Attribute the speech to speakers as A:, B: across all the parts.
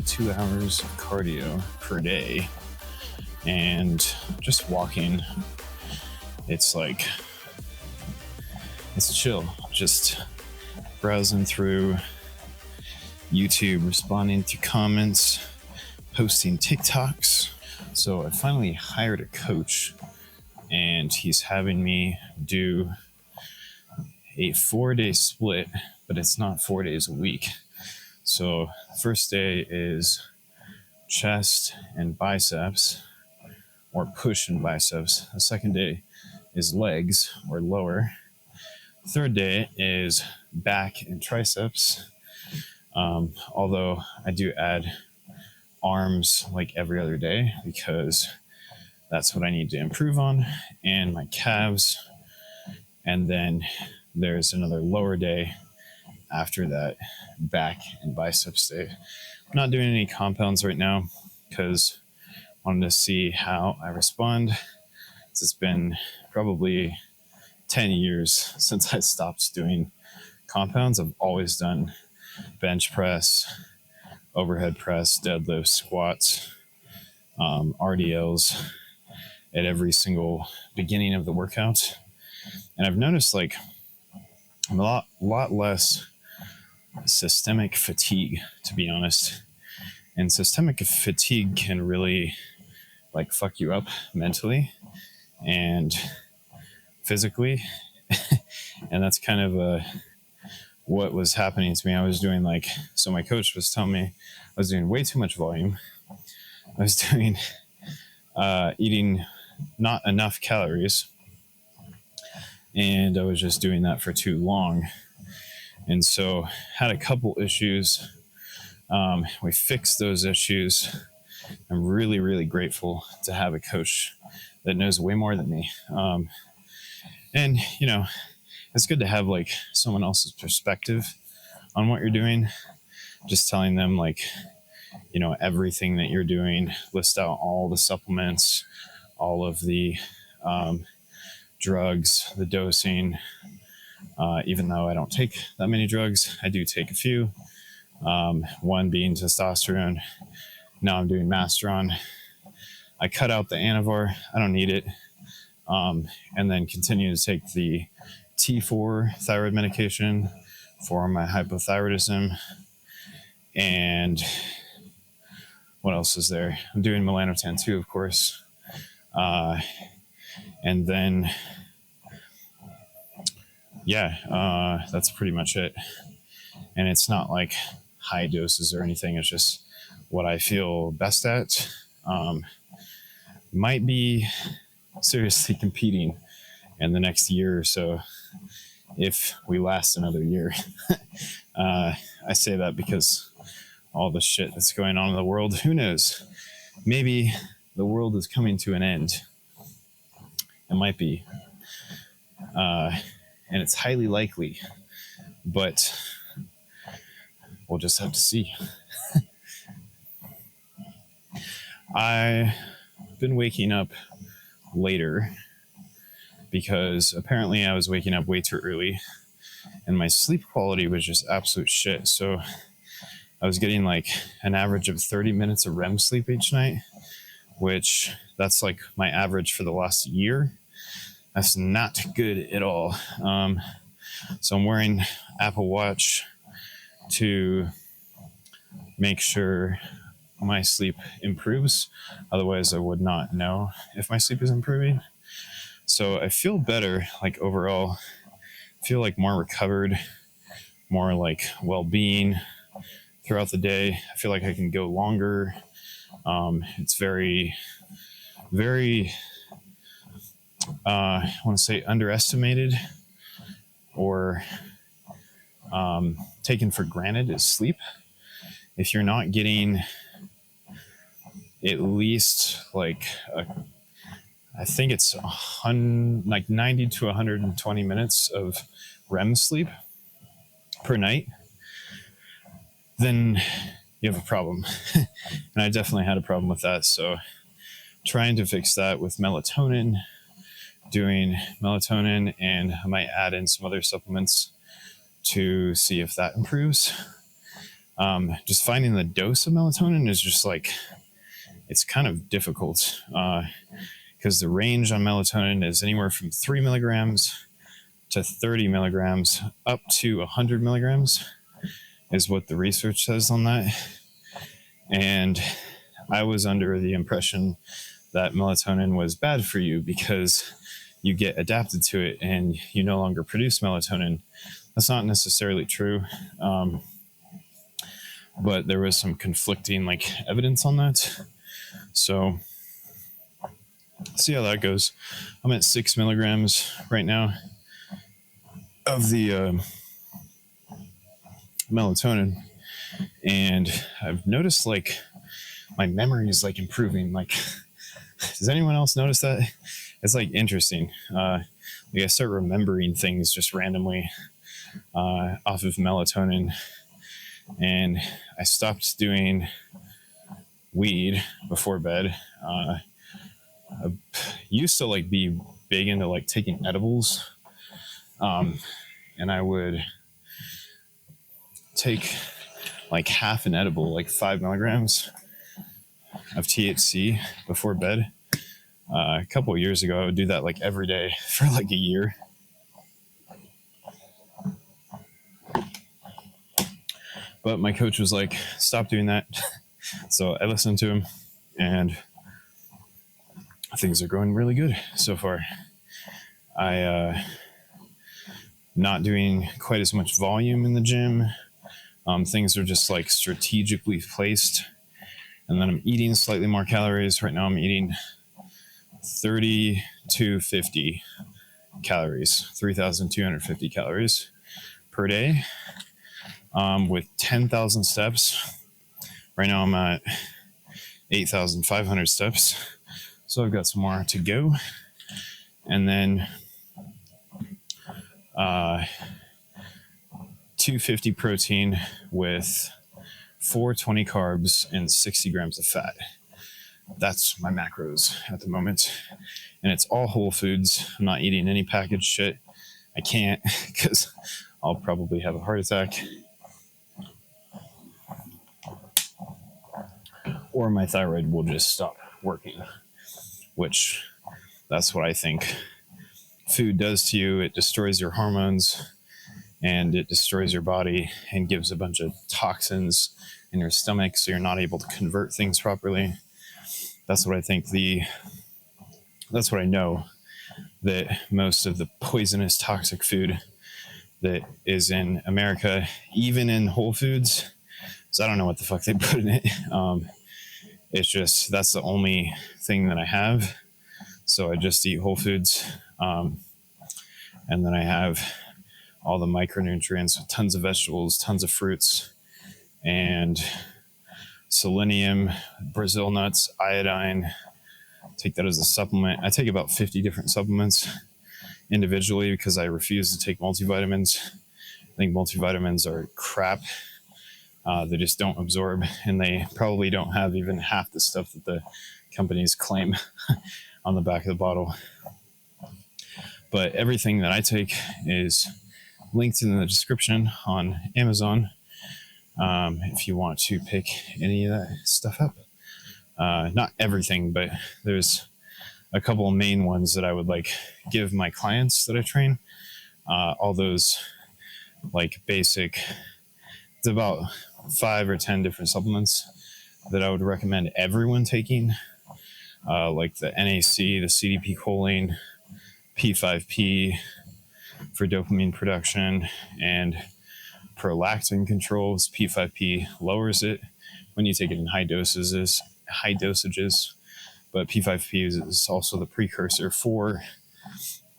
A: to 2 hours of cardio per day, and just walking, it's chill, just browsing through YouTube, responding to comments, posting TikToks. So I finally hired a coach, and he's having me do a 4-day split, but it's not 4 days a week. So the first day is chest and biceps, or push and biceps. The second day is legs, or lower. The third day is back and triceps. Although I do add arms like every other day because that's what I need to improve on, and my calves. And then there's another lower day after that, back and biceps day. I'm not doing any compounds right now because I wanted to see how I respond. It's been probably 10 years since I stopped doing compounds. I've always done bench press, overhead press, deadlifts, squats, RDLs at every single beginning of the workout. And I've noticed I'm a lot less systemic fatigue, to be honest. And systemic fatigue can really fuck you up mentally and physically. And that's kind of what was happening to me. I was doing so my coach was telling me I was doing way too much volume. I was doing eating not enough calories, and I was just doing that for too long. And so had a couple issues. We fixed those issues. I'm really, really grateful to have a coach that knows way more than me. And, it's good to have someone else's perspective on what you're doing. Just telling them everything that you're doing, list out all the supplements, all of the drugs, the dosing. Even though I don't take that many drugs, I do take a few. One being testosterone. Now I'm doing Masteron. I cut out the Anavar. I don't need it. And then continue to take the T4 thyroid medication for my hypothyroidism. And what else is there? I'm doing Melatonin too, of course. And then, that's pretty much it. And it's not high doses or anything. It's just what I feel best at. Might be seriously competing in the next year or so, if we last another year. I say that because all the shit that's going on in the world, who knows? Maybe the world is coming to an end. It might be. And it's highly likely, but we'll just have to see. I've been waking up later because apparently I was waking up way too early and my sleep quality was just absolute shit. So I was getting an average of 30 minutes of REM sleep each night, which that's my average for the last year. That's not good at all. So I'm wearing Apple Watch to make sure my sleep improves. Otherwise, I would not know if my sleep is improving. So I feel better, overall. I feel more recovered, more well-being throughout the day. I feel I can go longer. It's very, very, I want to say underestimated or taken for granted is sleep. If you're not getting at least I think it's 90 to 120 minutes of REM sleep per night, then you have a problem. And I definitely had a problem with that. So trying to fix that with melatonin, doing melatonin, and I might add in some other supplements to see if that improves. Just finding the dose of melatonin is just like, it's kind of difficult because the range on melatonin is anywhere from 3 milligrams to 30 milligrams up to 100 milligrams is what the research says on that. And I was under the impression that melatonin was bad for you because you get adapted to it and you no longer produce melatonin. That's not necessarily true. But there was some conflicting like evidence on that. So see how that goes. I'm at 6 milligrams right now of the melatonin, and I've noticed like my memory is like improving. Like, does anyone else notice that? It's like interesting. Like I start remembering things just randomly off of melatonin, and I stopped doing weed before bed. I used to like be big into like taking edibles, and I would take like half an edible, like 5 milligrams of THC before bed. A couple of years ago, I would do that like every day for like a year. But my coach was like, stop doing that. So I listened to him, and things are going really good so far. Not doing quite as much volume in the gym. Things are just like strategically placed. And then I'm eating slightly more calories. Right now I'm eating 30 to 50 calories, 3,250 calories per day, with 10,000 steps. Right now I'm at 8,500 steps. So I've got some more to go. And then 250 protein with 420 carbs and 60 grams of fat. That's my macros at the moment. And it's all whole foods. I'm not eating any packaged shit. I can't because I'll probably have a heart attack. Or my thyroid will just stop working, which that's what I think food does to you. It destroys your hormones and it destroys your body and gives a bunch of toxins in your stomach, so you're not able to convert things properly. That's what I think. That's what I know, that most of the poisonous, toxic food that is in America, even in Whole Foods, so I don't know what the fuck they put in it. It's just, that's the only thing that I have. So I just eat Whole Foods. And then I have all the micronutrients, tons of vegetables, tons of fruits, and selenium, Brazil nuts, iodine. Take that as a supplement. I take about 50 different supplements individually because I refuse to take multivitamins. I think multivitamins are crap. They just don't absorb, and they probably don't have even half the stuff that the companies claim on the back of the bottle. But everything that I take is linked in the description on Amazon if you want to pick any of that stuff up. Not everything, but there's a couple of main ones that I would like give my clients that I train. All those like basic, it's about 5 or 10 different supplements that I would recommend everyone taking, like the NAC, the CDP choline, P5P for dopamine production, and prolactin controls. P5P lowers it when you take it in high dosages, but P5P is also the precursor for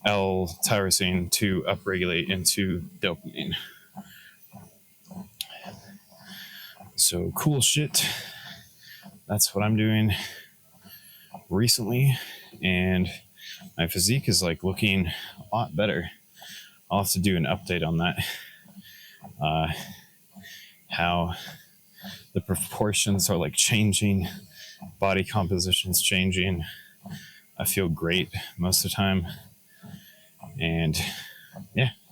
A: L-tyrosine to upregulate into dopamine. So cool shit. That's what I'm doing recently, and my physique is like looking a lot better. I'll have to do an update on that. How the proportions are like changing, body composition's changing. I feel great most of the time, and yeah,